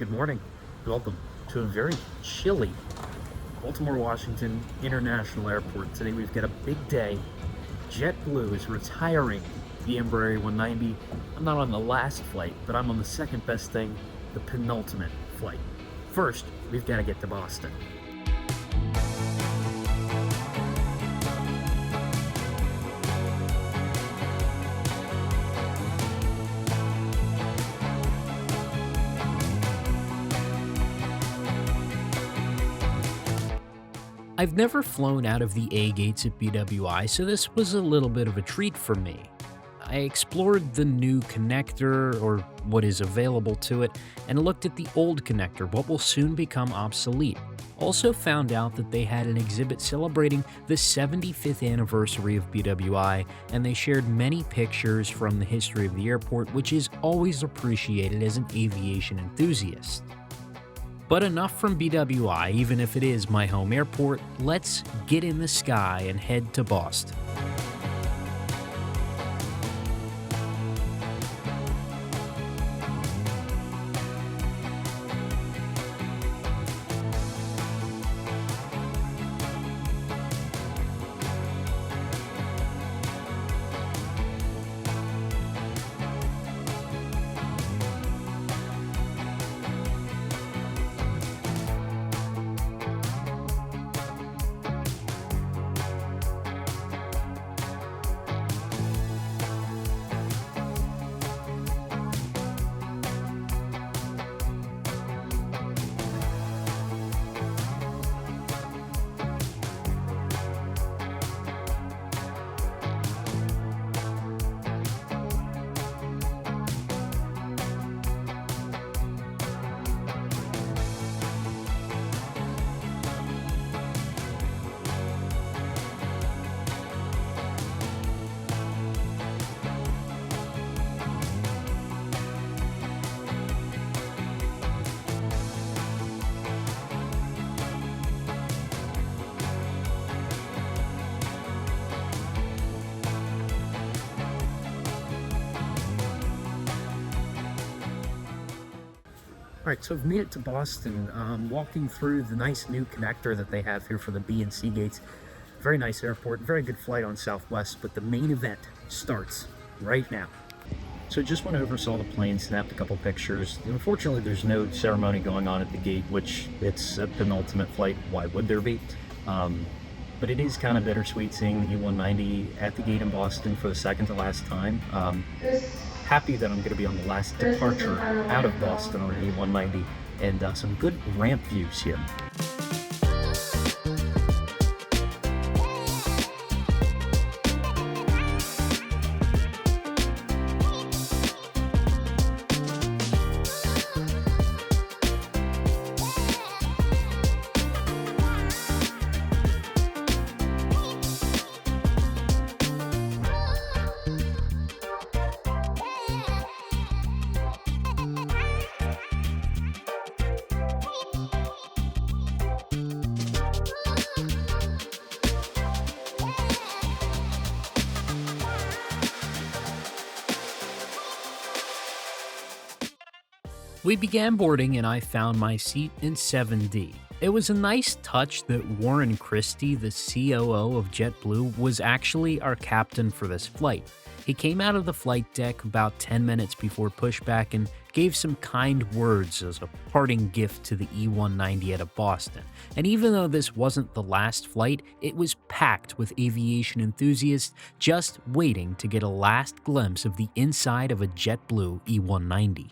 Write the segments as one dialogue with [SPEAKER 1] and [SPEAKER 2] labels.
[SPEAKER 1] Good morning. Welcome to a very chilly Baltimore, Washington International Airport. Today we've got a big day. JetBlue is retiring the Embraer E190. I'm not on the last flight, but I'm on the second best thing, the penultimate flight. First, we've got to get to Boston. I've never flown out of the A gates at BWI, so this was a little bit of a treat for me. I explored the new connector, or what is available to it, and looked at the old connector, what will soon become obsolete. Also found out that they had an exhibit celebrating the 75th anniversary of BWI, and they shared many pictures from the history of the airport, which is always appreciated as an aviation enthusiast. But enough from BWI, even if it is my home airport. Let's get in the sky and head to Boston. Alright, so I've made it to Boston, walking through the nice new connector that they have here for the B and C gates. Very nice airport, very good flight on Southwest, but the main event starts right now. So just went over, saw the plane, snapped a couple pictures. Unfortunately, there's no ceremony going on at the gate, which it's a penultimate flight. Why would there be? But it is kind of bittersweet seeing the E190 at the gate in Boston for the second to last time. Happy that I'm going to be on the last departure out of Boston on the E190, and some good ramp views here. We began boarding and I found my seat in 7D. It was a nice touch that Warren Christie, the COO of JetBlue, was actually our captain for this flight. He came out of the flight deck about 10 minutes before pushback and gave some kind words as a parting gift to the E190 out of Boston. And even though this wasn't the last flight, it was packed with aviation enthusiasts just waiting to get a last glimpse of the inside of a JetBlue E190.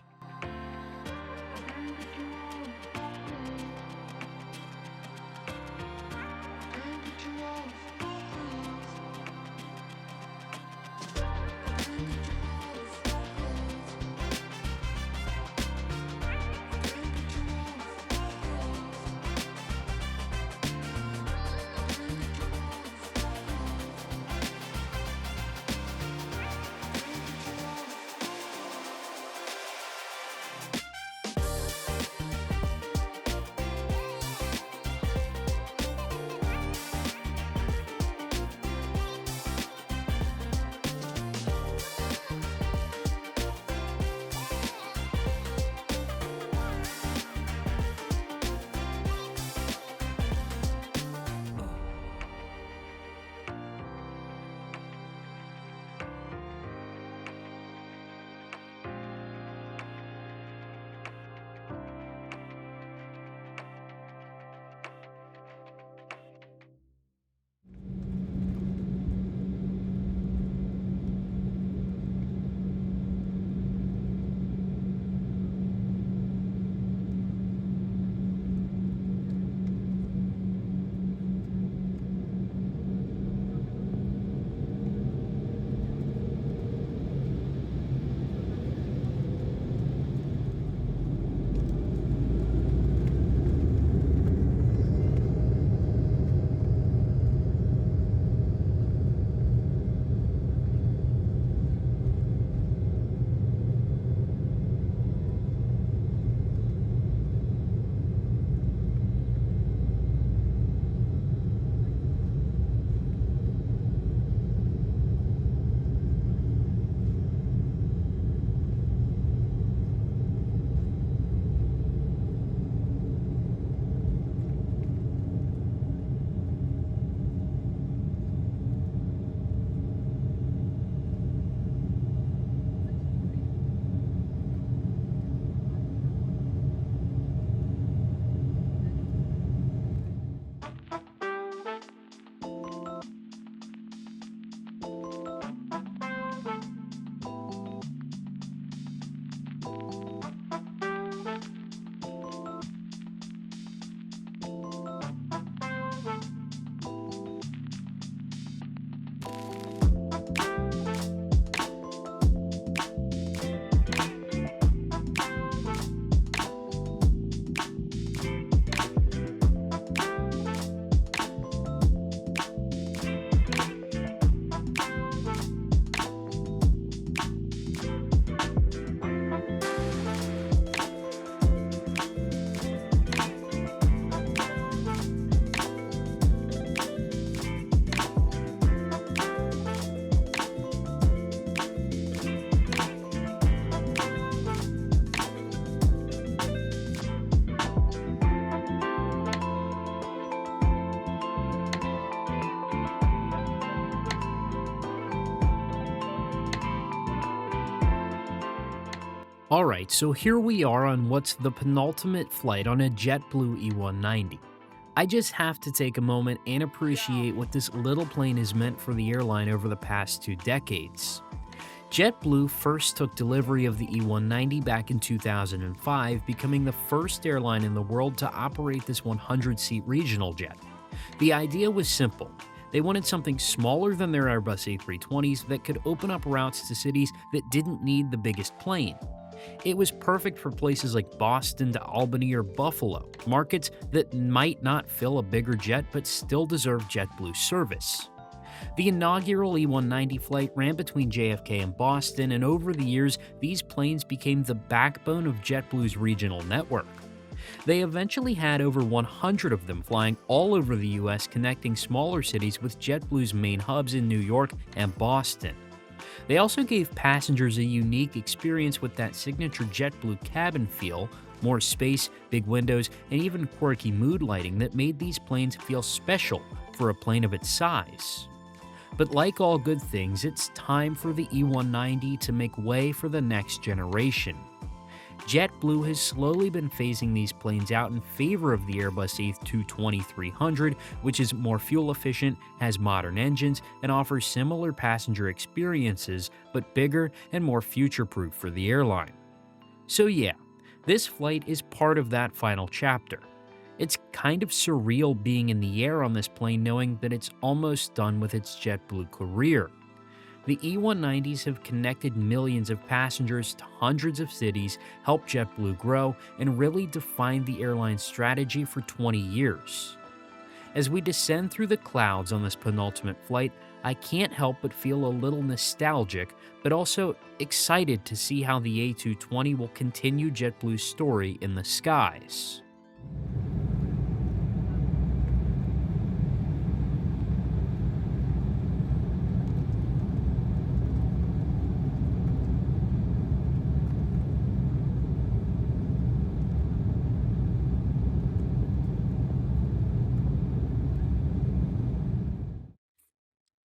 [SPEAKER 1] Alright, so here we are on what's the penultimate flight on a JetBlue E190. I just have to take a moment and appreciate what this little plane has meant for the airline over the past 2 decades. JetBlue first took delivery of the E190 back in 2005, becoming the first airline in the world to operate this 100-seat regional jet. The idea was simple. They wanted something smaller than their Airbus A320s that could open up routes to cities that didn't need the biggest plane. It was perfect for places like Boston to Albany or Buffalo, markets that might not fill a bigger jet but still deserve JetBlue service. The inaugural E190 flight ran between JFK and Boston, and over the years, these planes became the backbone of JetBlue's regional network. They eventually had over 100 of them flying all over the US, connecting smaller cities with JetBlue's main hubs in New York and Boston. They also gave passengers a unique experience with that signature JetBlue cabin feel, more space, big windows, and even quirky mood lighting that made these planes feel special for a plane of its size. But like all good things, it's time for the E190 to make way for the next generation. JetBlue has slowly been phasing these planes out in favor of the Airbus A220-300, which is more fuel efficient, has modern engines, and offers similar passenger experiences, but bigger and more future-proof for the airline. So yeah, this flight is part of that final chapter. It's kind of surreal being in the air on this plane knowing that it's almost done with its JetBlue career. The E190s have connected millions of passengers to hundreds of cities, helped JetBlue grow, and really defined the airline's strategy for 20 years. As we descend through the clouds on this penultimate flight, I can't help but feel a little nostalgic, but also excited to see how the A220 will continue JetBlue's story in the skies.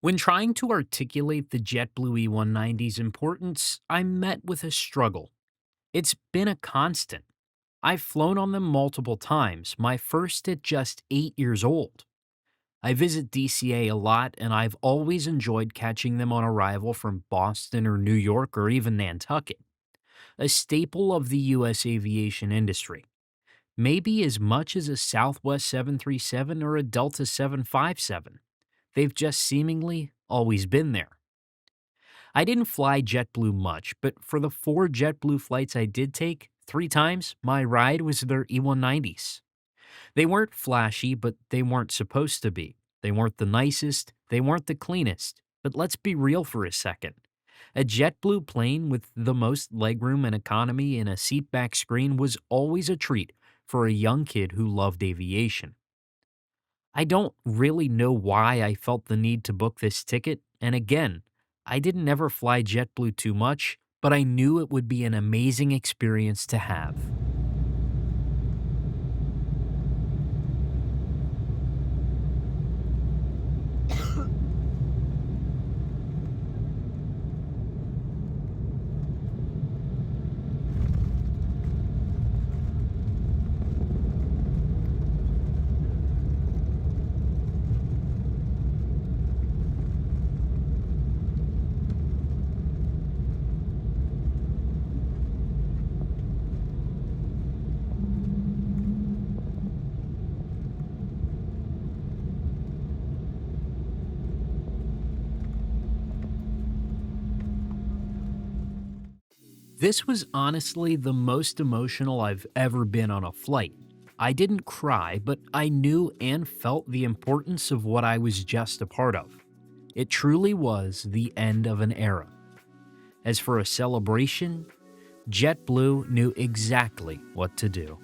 [SPEAKER 1] When trying to articulate the JetBlue E190's importance, I met with a struggle. It's been a constant. I've flown on them multiple times, my first at just 8 years old. I visit DCA a lot, and I've always enjoyed catching them on arrival from Boston or New York or even Nantucket, a staple of the U.S. aviation industry. Maybe as much as a Southwest 737 or a Delta 757. They've just seemingly always been there. I didn't fly JetBlue much, but for the 4 JetBlue flights I did take, 3 times, my ride was their E190s. They weren't flashy, but they weren't supposed to be. They weren't the nicest, they weren't the cleanest. But let's be real for a second. A JetBlue plane with the most legroom and economy and a seatback screen was always a treat for a young kid who loved aviation. I don't really know why I felt the need to book this ticket, and again, I didn't ever fly JetBlue too much, but I knew it would be an amazing experience to have. This was honestly the most emotional I've ever been on a flight. I didn't cry, but I knew and felt the importance of what I was just a part of. It truly was the end of an era. As for a celebration, JetBlue knew exactly what to do.